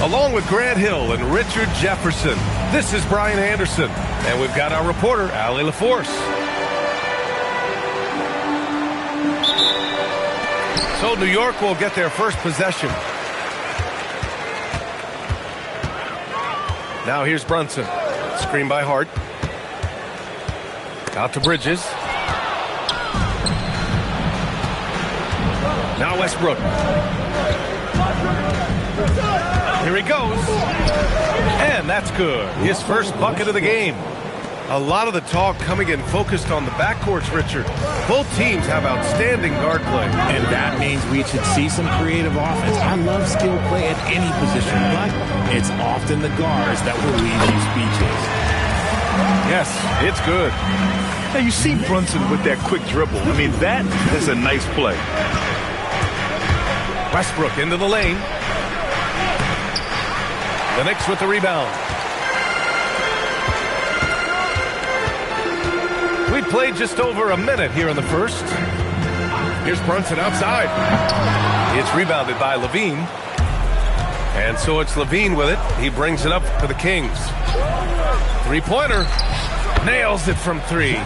Along with Grant Hill and Richard Jefferson, this is Brian Anderson. And we've got our reporter, Allie LaForce. So New York will get their first possession. Now here's Brunson. Screen by Hart. Out to Bridges. Now Westbrook. Here he goes. And that's good. His first bucket of the game. A lot of the talk coming in focused on the backcourts, Richard. Both teams have outstanding guard play. And that means we should see some creative offense. I love skill play at any position, but it's often the guards that will leave you speechless. Yes, it's good. Now you see Brunson with that quick dribble. I mean, that is a nice play. Westbrook into the lane. The Knicks with the rebound. We played just over a minute here in the first. Here's Brunson outside. It's rebounded by Levine. And so it's Levine with it. He brings it up for the Kings. Three-pointer. Nails it from three.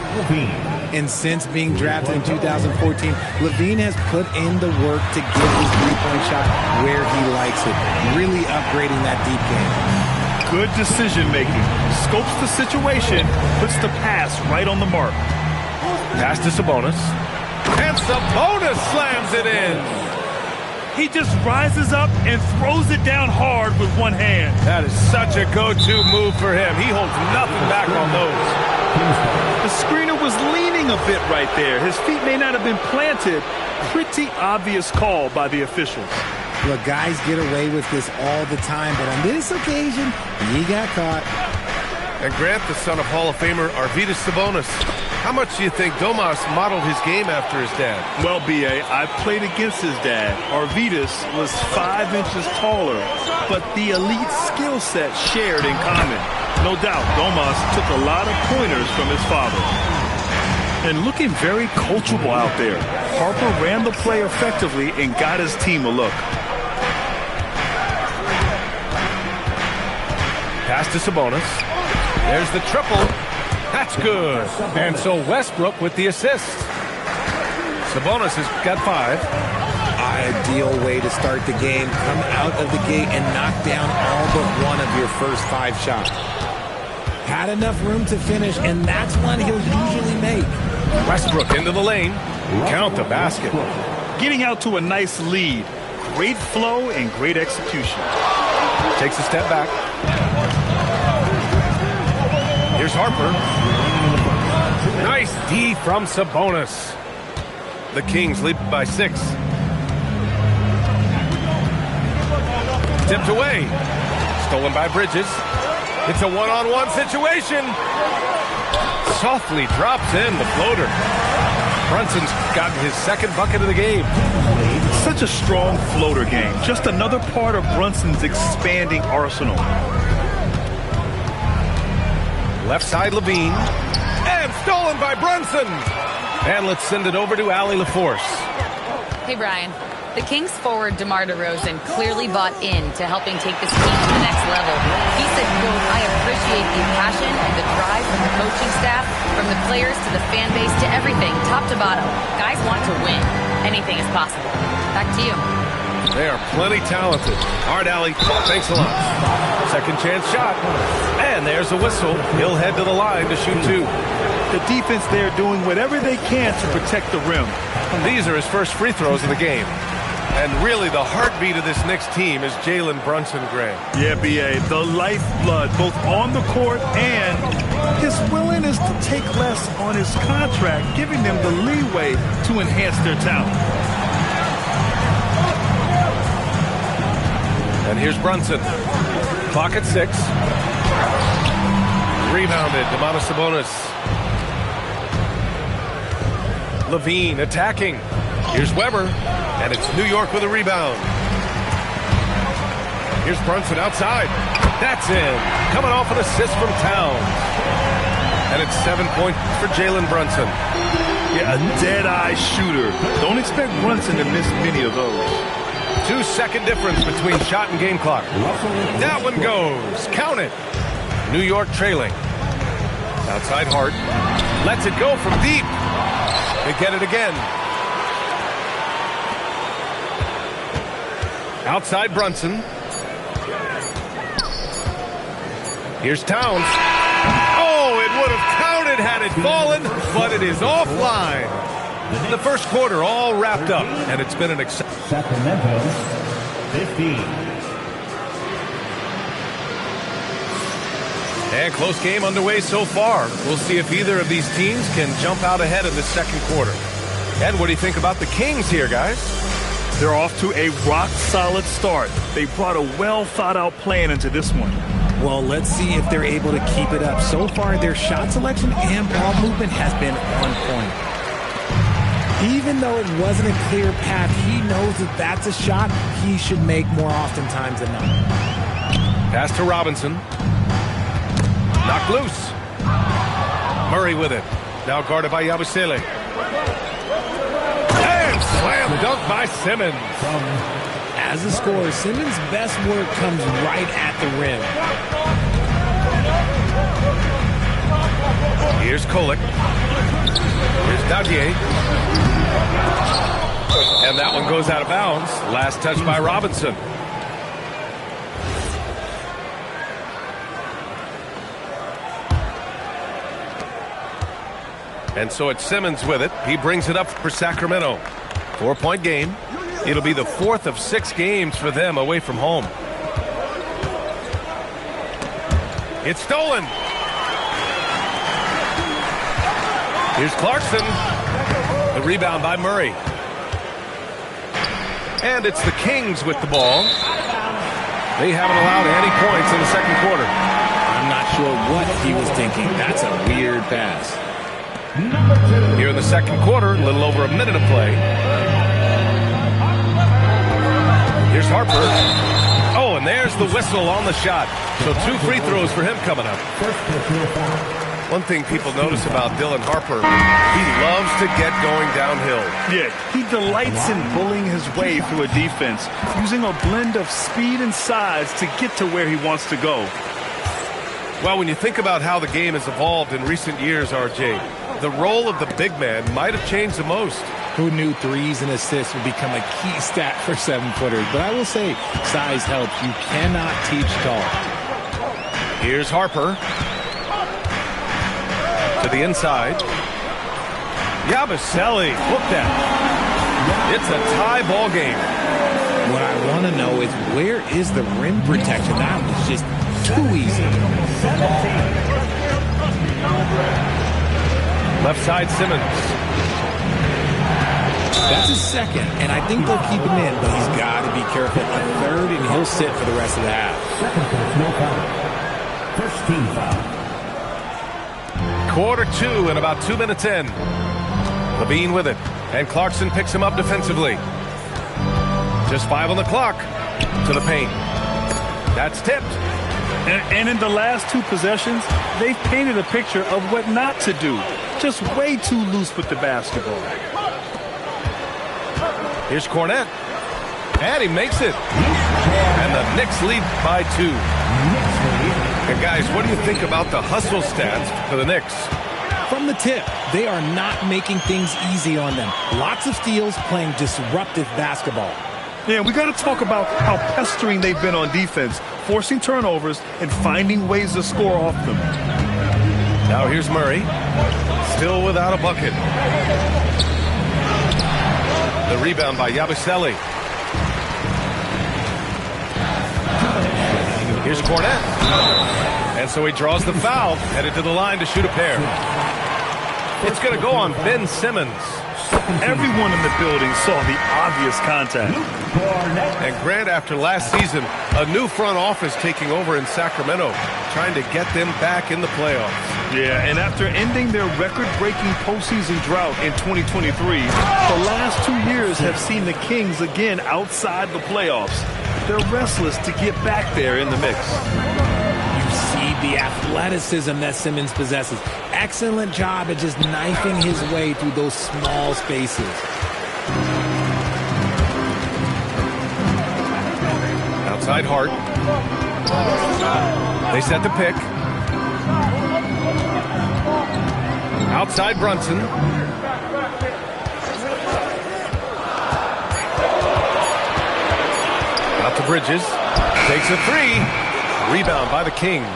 And since being drafted in 2014, Levine has put in the work to get his three-point shot where he likes it. Really upgrading that deep game. Good decision-making. Scopes the situation, puts the pass right on the mark. Pass to Sabonis. And Sabonis slams it in. He just rises up and throws it down hard with one hand. That is such a go-to move for him. He holds nothing back on those. The screener was leaning a bit right there. His feet may not have been planted. Pretty obvious call by the officials. Look, guys get away with this all the time, but on this occasion, he got caught. And Grant, the son of Hall of Famer Arvydas Sabonis. How much do you think Domas modeled his game after his dad? Well, B.A., I played against his dad. Arvydas was 5 inches taller, but the elite skill set shared in common. No doubt, Domas took a lot of pointers from his father. And looking very coachable out there. Harper ran the play effectively and got his team a look. Pass to Sabonis. There's the triple. That's good. And so Westbrook with the assist. Sabonis has got 5. Ideal way to start the game. Come out of the gate and knock down all but one of your first 5 shots. Had enough room to finish, and that's one he'll usually make. Westbrook into the lane. Count the basket. Getting out to a nice lead. Great flow and great execution. Takes a step back. Here's Harper. Nice D from Sabonis. The Kings lead by 6. Tipped away. Stolen by Bridges. It's a one-on-one situation. Softly drops in the floater. Brunson's gotten his second bucket of the game. Such a strong floater game. Just another part of Brunson's expanding arsenal. Left side Levine. And stolen by Brunson. And let's send it over to Allie LaForce. Hey, Brian. The Kings forward DeMar DeRozan clearly bought in to helping take this team to the next level. He said, quote, "I appreciate the passion and the drive from the coaching staff, from the players to the fan base to everything, top to bottom. Guys want to win. Anything is possible." Back to you. They are plenty talented. All right, Allie, thanks a lot. Second chance shot. And there's a whistle. He'll head to the line to shoot 2. The defense there doing whatever they can to protect the rim. These are his first free throws of the game. And really, the heartbeat of this Knicks team is Jalen Brunson, Grant. Yeah, B.A., the lifeblood, both on the court and his willingness to take less on his contract, giving them the leeway to enhance their talent. And here's Brunson. Clock at 6. Rebounded, Domantas Sabonis. Levine attacking. Here's Weber. And it's New York with a rebound. Here's Brunson outside. That's in. Coming off an assist from Towns. And it's 7 points for Jalen Brunson. Yeah, a dead-eye shooter. Don't expect Brunson to miss many of those. 2-second difference between shot and game clock. That one goes. Count it. New York trailing. Outside Hart. Lets it go from deep. They get it again. Outside Brunson. Here's Towns. Oh, it would have counted had it fallen, but it is offline. The first quarter all wrapped up, and it's been an exciting. Sacramento, 15. And close game underway so far. We'll see if either of these teams can jump out ahead in the second quarter. And what do you think about the Kings here, guys? They're off to a rock-solid start. They brought a well-thought-out plan into this one. Well, let's see if they're able to keep it up. So far, their shot selection and ball movement has been on point. Even though it wasn't a clear path, he knows that that's a shot he should make more oftentimes than not. Pass to Robinson. Knocked loose. Murray with it. Now guarded by Yabusele. And slam dunk by Simmons. As a scorer, Simmons' best work comes right at the rim. Here's Kolek. Here's Daudier. And that one goes out of bounds. Last touch by Robinson. And so it's Simmons with it. He brings it up for Sacramento. 4-point game. It'll be the 4th of 6 games for them away from home. It's stolen. Here's Clarkson. The rebound by Murray. And it's the Kings with the ball. They haven't allowed any points in the second quarter. I'm not sure what he was thinking. That's a weird pass. Here in the second quarter, a little over a minute of play. Here's Harper. Oh, and there's the whistle on the shot. So 2 free throws for him coming up. One thing people notice about Dylan Harper, he loves to get going downhill. Yeah, he delights in bullying his way through a defense, using a blend of speed and size to get to where he wants to go. Well, when you think about how the game has evolved in recent years, RJ, the role of the big man might have changed the most. Who knew threes and assists would become a key stat for 7-footers? But I will say, size helps. You cannot teach tall. Here's Harper. To the inside. Yabusele hooked that. It's a tie ball game. What I want to know is, where is the rim protection? That was just too easy. Left side, Simmons. That's his second, and I think they'll keep him in, but he's got to be careful. A third, and he'll sit for the rest of the half. First team foul. Quarter 2 and about 2 minutes in. Levine with it, and Clarkson picks him up defensively. Just 5 on the clock. To the paint. That's tipped. And in the last 2 possessions, they've painted a picture of what not to do. Just way too loose with the basketball. Here's Cornette. And he makes it. And the Knicks lead by 2. And guys, what do you think about the hustle stats for the Knicks? From the tip, they are not making things easy on them. Lots of steals, playing disruptive basketball. Yeah, we got to talk about how pestering they've been on defense, forcing turnovers and finding ways to score off them. Now here's Murray. Still without a bucket. The rebound by Yabusele. Here's Cornette. And so he draws the foul, headed to the line to shoot a pair. It's going to go on Ben Simmons. Everyone in the building saw the obvious contact. And Grant, after last season, a new front office taking over in Sacramento, trying to get them back in the playoffs. Yeah, and after ending their record-breaking postseason drought in 2023, the last 2 years have seen the Kings again outside the playoffs. They're restless to get back there in the mix. You see the athleticism that Simmons possesses. Excellent job at just knifing his way through those small spaces. Outside Hart. They set the pick. Outside Brunson. Out to Bridges. Takes a three. Rebound by the Kings.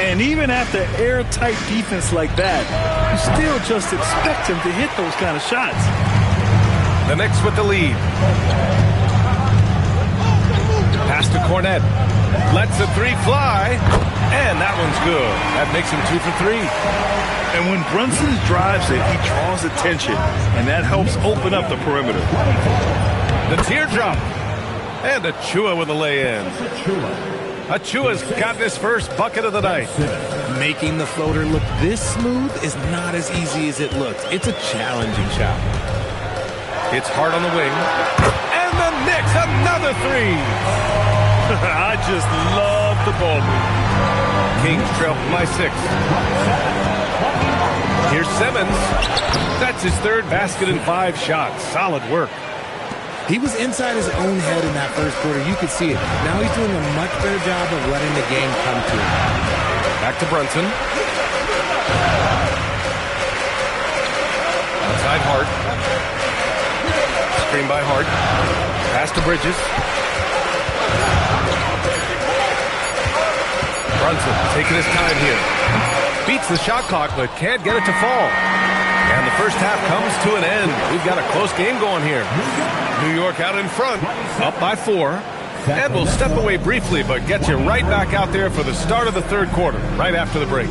And even after airtight defense like that, you still just expect him to hit those kind of shots. The Knicks with the lead. Pass to Cornette. Lets the three fly. And that one's good. That makes him 2 for 3. And when Brunson drives it, he draws attention. And that helps open up the perimeter. The teardrop. And Achua with a lay-in. Achua's got his first bucket of the night. Making the floater look this smooth is not as easy as it looks. It's a challenging shot. It's Hart on the wing. And the Knicks, another three. I just love the ball move. Kings trail by 6. Here's Simmons. That's his third basket in 5 shots. Solid work. He was inside his own head in that first quarter. You could see it. Now he's doing a much better job of letting the game come to him. Back to Brunson. Outside Hart. Screen by Hart. Pass to Bridges. Brunson taking his time here. Beats the shot clock, but can't get it to fall. And the first half comes to an end. We've got a close game going here. New York out in front, up by 4. And we'll step away briefly, but get you right back out there for the start of the third quarter, right after the break.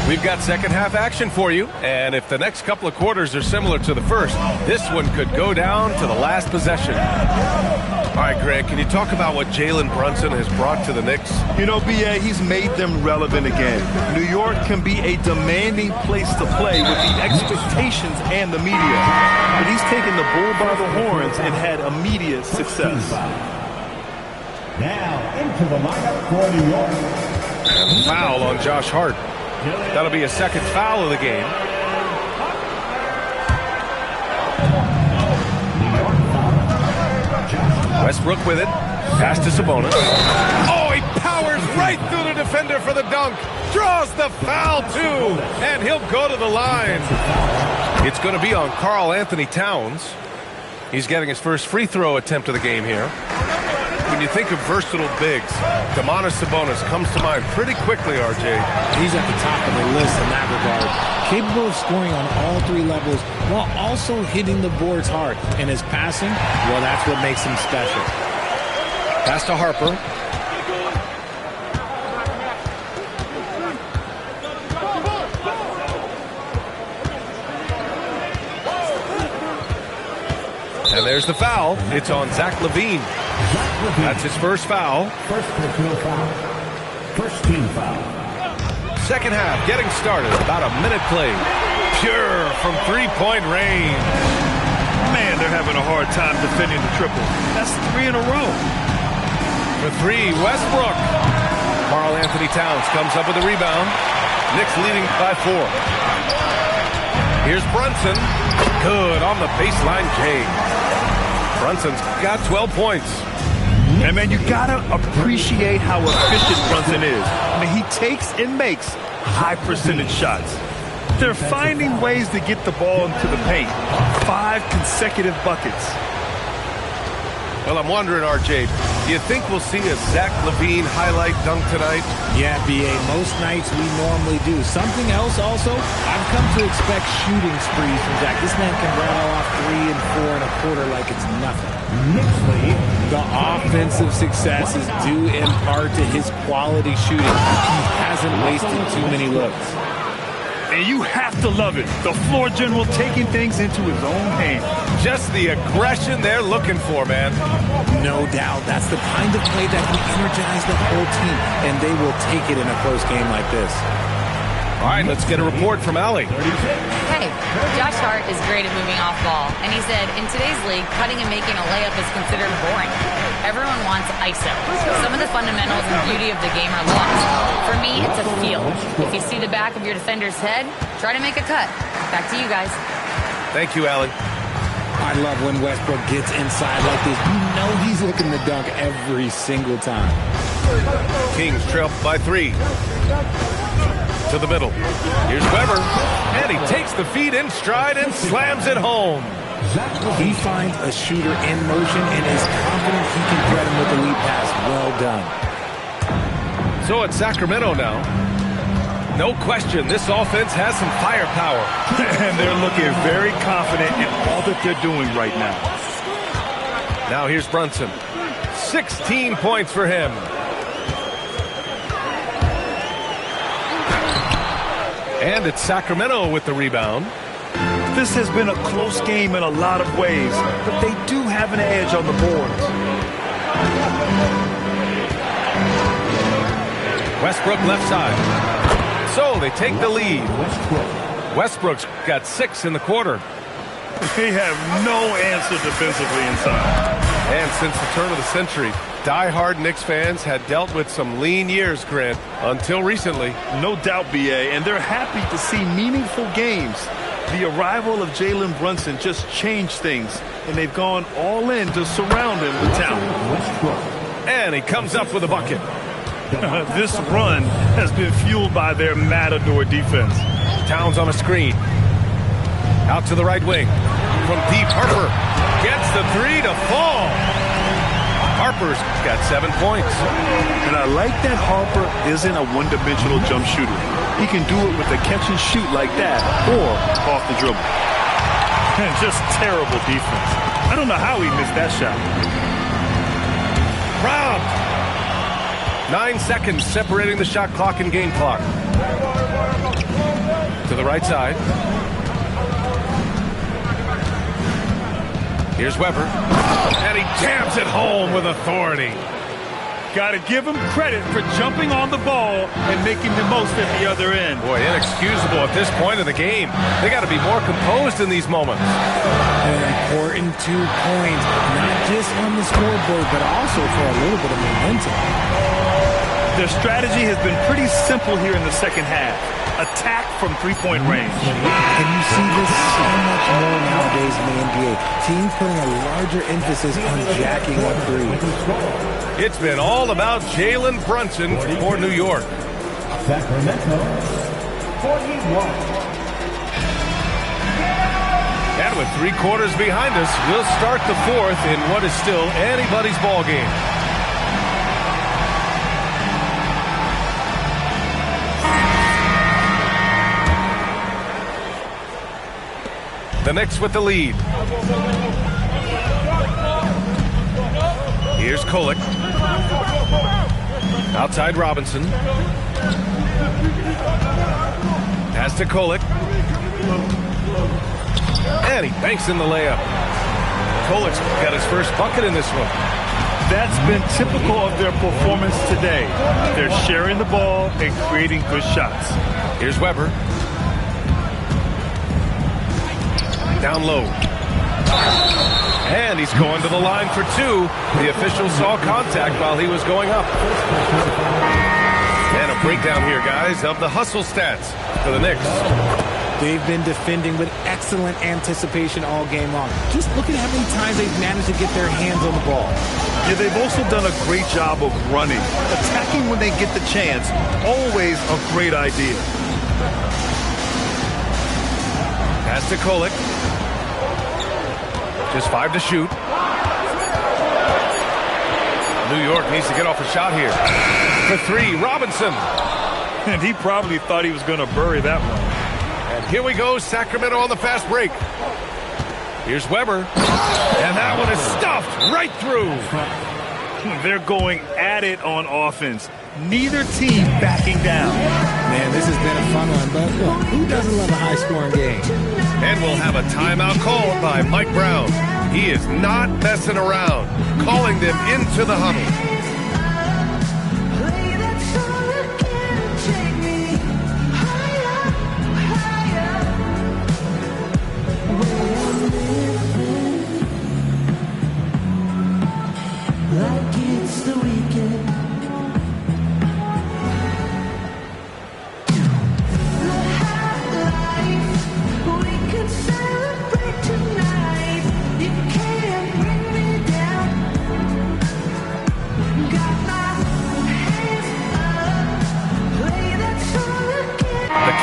We've got second half action for you, and if the next couple of quarters are similar to the first, this one could go down to the last possession. All right, Greg, can you talk about what Jalen Brunson has brought to the Knicks? You know, B.A., he's made them relevant again. New York can be a demanding place to play with the expectations and the media. But he's taken the bull by the horns and had immediate success. Now into the lineup for New York. And foul on Josh Hart. That'll be a second foul of the game. Westbrook with it. Pass to Sabonis. Oh, he powers right through the defender for the dunk. Draws the foul, too. And he'll go to the line. It's going to be on Karl Anthony Towns. He's getting his first free throw attempt of the game here. When you think of versatile bigs, Domantas Sabonis comes to mind pretty quickly, RJ. He's at the top of the list in that regard. Capable of scoring on all 3 levels while also hitting the boards hard. And his passing, well, that's what makes him special. Pass to Harper. And there's the foul. It's on Zach LaVine. That's his first foul. First personal foul. First team foul. Second half getting started. About a minute played. Pure from three-point range. Man, they're having a hard time defending the triple. That's 3 in a row. For 3, Westbrook. Karl Anthony Towns comes up with a rebound. Knicks leading by 4. Here's Brunson. Good on the baseline, Jay. Brunson's got 12 points. And, man, you got to appreciate how efficient Brunson is. I mean, he takes and makes high-percentage shots. They're finding ways to get the ball into the paint. 5 consecutive buckets. Well, I'm wondering, RJ, do you think we'll see a Zach LaVine highlight dunk tonight? Yeah, B.A., most nights we normally do. Something else also, I've come to expect shooting sprees from Zach. This man can rattle off 3 and 4 and a quarter like it's nothing. Knicks lead. The offensive success is due in part to his quality shooting. He hasn't wasted too many looks. And you have to love it. The floor general taking things into his own hands. Just the aggression they're looking for, man. No doubt. That's the kind of play that can energize the whole team, and they will take it in a close game like this. All right, let's get a report from Allie. Hey, Josh Hart is great at moving off ball, and he said, in today's league, cutting and making a layup is considered boring. Everyone wants ISO. Some of the fundamentals and beauty of the game are lost. For me, it's a feel. If you see the back of your defender's head, try to make a cut. Back to you guys. Thank you, Allie. I love when Westbrook gets inside like this. You know he's looking to dunk every single time. Kings trail by 3. To the middle. Here's Weber. And he takes the feed in stride and slams it home. He finds a shooter in motion and is confident he can thread him with the lead pass. Well done. So it's Sacramento now. No question, this offense has some firepower. And they're looking very confident in all that they're doing right now. Now here's Brunson. 16 points for him. And it's Sacramento with the rebound. This has been a close game in a lot of ways, but they do have an edge on the boards. Westbrook left side. So they take the lead. Westbrook's got 6 in the quarter. They have no answer defensively inside. And since the turn of the century, die-hard Knicks fans had dealt with some lean years, Grant, until recently. No doubt, B.A., and they're happy to see meaningful games. The arrival of Jalen Brunson just changed things, and they've gone all in to surround him with talent. And he comes up with a bucket. This run has been fueled by their matador defense. Towns on a screen. Out to the right wing. From deep, Harper gets the 3 to fall. Harper's got 7 points. And I like that Harper isn't a one-dimensional jump shooter. He can do it with a catch and shoot like that or off the dribble. And just terrible defense. I don't know how he missed that shot. Robbed. 9 seconds separating the shot clock and game clock. To the right side. Here's Weber. And he jams it home with authority. Got to give him credit for jumping on the ball and making the most at the other end. Boy, inexcusable at this point of the game. They got to be more composed in these moments. An important 2 points, not just on the scoreboard, but also for a little bit of momentum. Their strategy has been pretty simple here in the second half. Attack from three-point range. And you see this so much more nowadays in the NBA. Teams putting a larger emphasis on jacking up threes. It's been all about Jalen Brunson for New York. Sacramento, 41. And with 3 quarters behind us, we'll start the 4th in what is still anybody's ball game. The Knicks with the lead. Here's Kolek. Outside Robinson. Pass to Kolek. And he banks in the layup. Kolek's got his first bucket in this one. That's been typical of their performance today. They're sharing the ball and creating good shots. Here's Weber. Down low. And he's going to the line for 2. The official saw contact while he was going up. And a breakdown here, guys, of the hustle stats for the Knicks. They've been defending with excellent anticipation all game long. Just look at how many times they've managed to get their hands on the ball. Yeah, they've also done a great job of running. Attacking when they get the chance, always a great idea. Pass to Kolek. Just 5 to shoot. New York needs to get off a shot here. For 3, Robinson. And he probably thought he was going to bury that one. And here we go, Sacramento on the fast break. Here's Weber. And that one is stuffed right through. They're going at it on offense. Neither team backing down. Man, this has been a fun one, but look, who doesn't love a high-scoring game? And we'll have a timeout called by Mike Brown. He is not messing around, calling them into the huddle.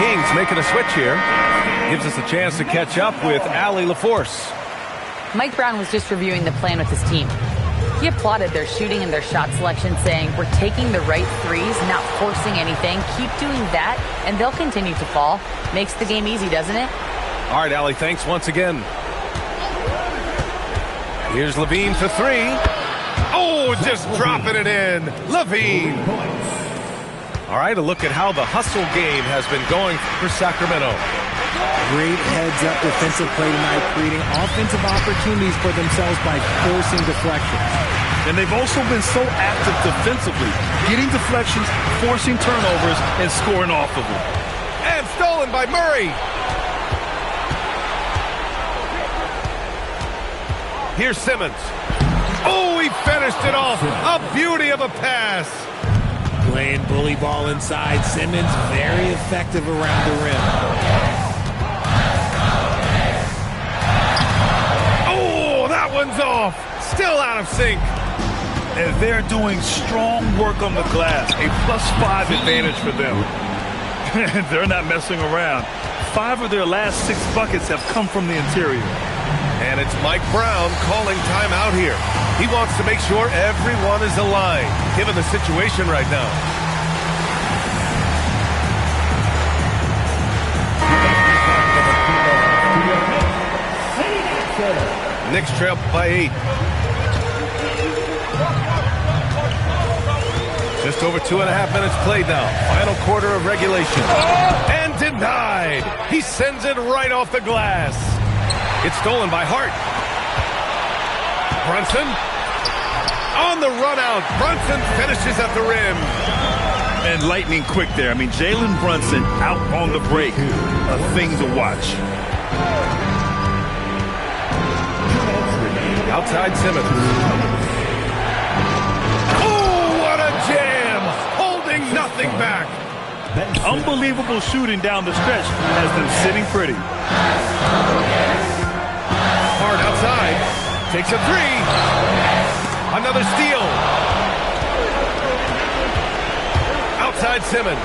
Kings making a switch here. Gives us a chance to catch up with Allie LaForce. Mike Brown was just reviewing the plan with his team. He applauded their shooting and their shot selection, saying, "We're taking the right threes, not forcing anything. Keep doing that, and they'll continue to fall." Makes the game easy, doesn't it? All right, Allie, thanks once again. Here's Levine for three. Oh, just dropping it in. Levine. All right, a look at how the hustle game has been going for Sacramento. Great heads-up defensive play tonight, creating offensive opportunities for themselves by forcing deflections. And they've also been so active defensively, getting deflections, forcing turnovers, and scoring off of them. And stolen by Murray. Here's Simmons. Oh, he finished it off. A beauty of a pass. Playing bully ball inside. Simmons very effective around the rim. Oh, that one's off. Still out of sync. And they're doing strong work on the glass. A +5 advantage for them. They're not messing around. 5 of their last 6 buckets have come from the interior. And it's Mike Brown calling timeout here. He wants to make sure everyone is aligned, given the situation right now. Knicks trail by 8. Just over 2.5 minutes played now. Final quarter of regulation. And denied. He sends it right off the glass. It's stolen by Hart. Brunson. On the run out. Brunson finishes at the rim. And lightning quick there. I mean, Jalen Brunson out on the break. A thing to watch. Outside Simmons. Oh, what a jam! Holding nothing back. Unbelievable shooting down the stretch has them sitting pretty. Hard outside. Takes a three. Another steal. Outside Simmons.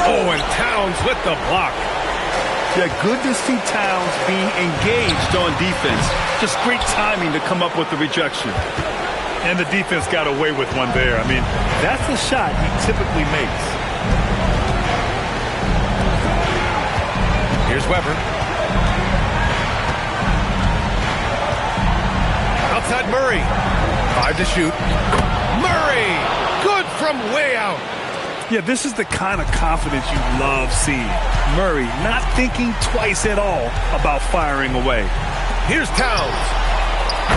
Oh, and Towns with the block. Yeah, good to see Towns being engaged on defense. Just great timing to come up with the rejection. And the defense got away with one there. I mean, that's the shot he typically makes. Here's Weber. Outside Murray. 5 to shoot. Murray! Good from way out. Yeah, this is the kind of confidence you love seeing. Murray not thinking twice at all about firing away. Here's Towns.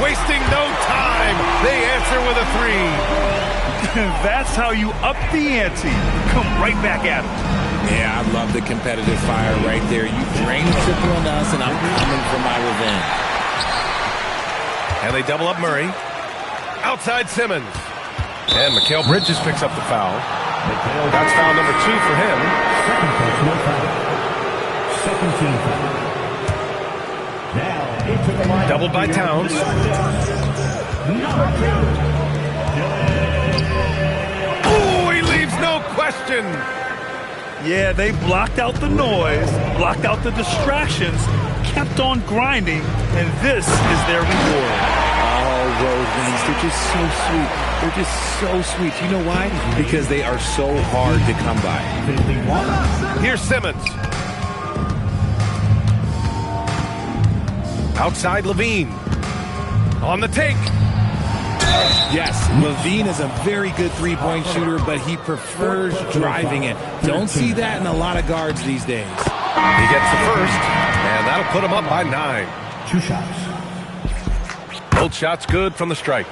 Wasting no time. They answer with a three. That's how you up the ante. Come right back at him. Yeah, I love the competitive fire right there. You drained the triple on us, and I'm coming for my revenge. And they double up Murray. Outside Simmons. And Mikal Bridges picks up the foul. That's foul number 2 for him. Second personal foul. Second team foul. Now into the line. Doubled by Towns. Oh, he leaves no question. Yeah, they blocked out the noise, blocked out the distractions, kept on grinding, and this is their reward. Oh, road wins. They're just so sweet. They're just so sweet. You know why? Because they are so hard to come by. Here's Simmons. Outside Levine. On the take. Yes, Levine is a very good three-point shooter, but he prefers driving it. Don't see that in a lot of guards these days. He gets the first, and that'll put him up by 9. 2 shots. Both shots good from the strike.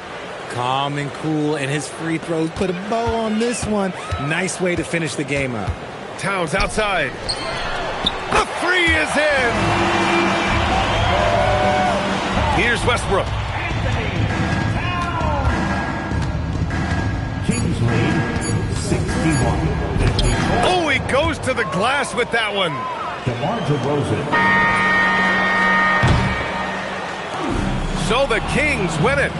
Calm and cool, and his free throws put a bow on this one. Nice way to finish the game up. Towns outside. The three is in. Here's Westbrook. Kings lead 61-54. Oh, he goes to the glass with that one. DeMar DeRozan. So the Kings win it.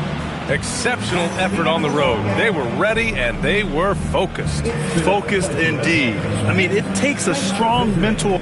Exceptional effort on the road. They were ready and they were focused. Focused indeed. I mean, it takes a strong mental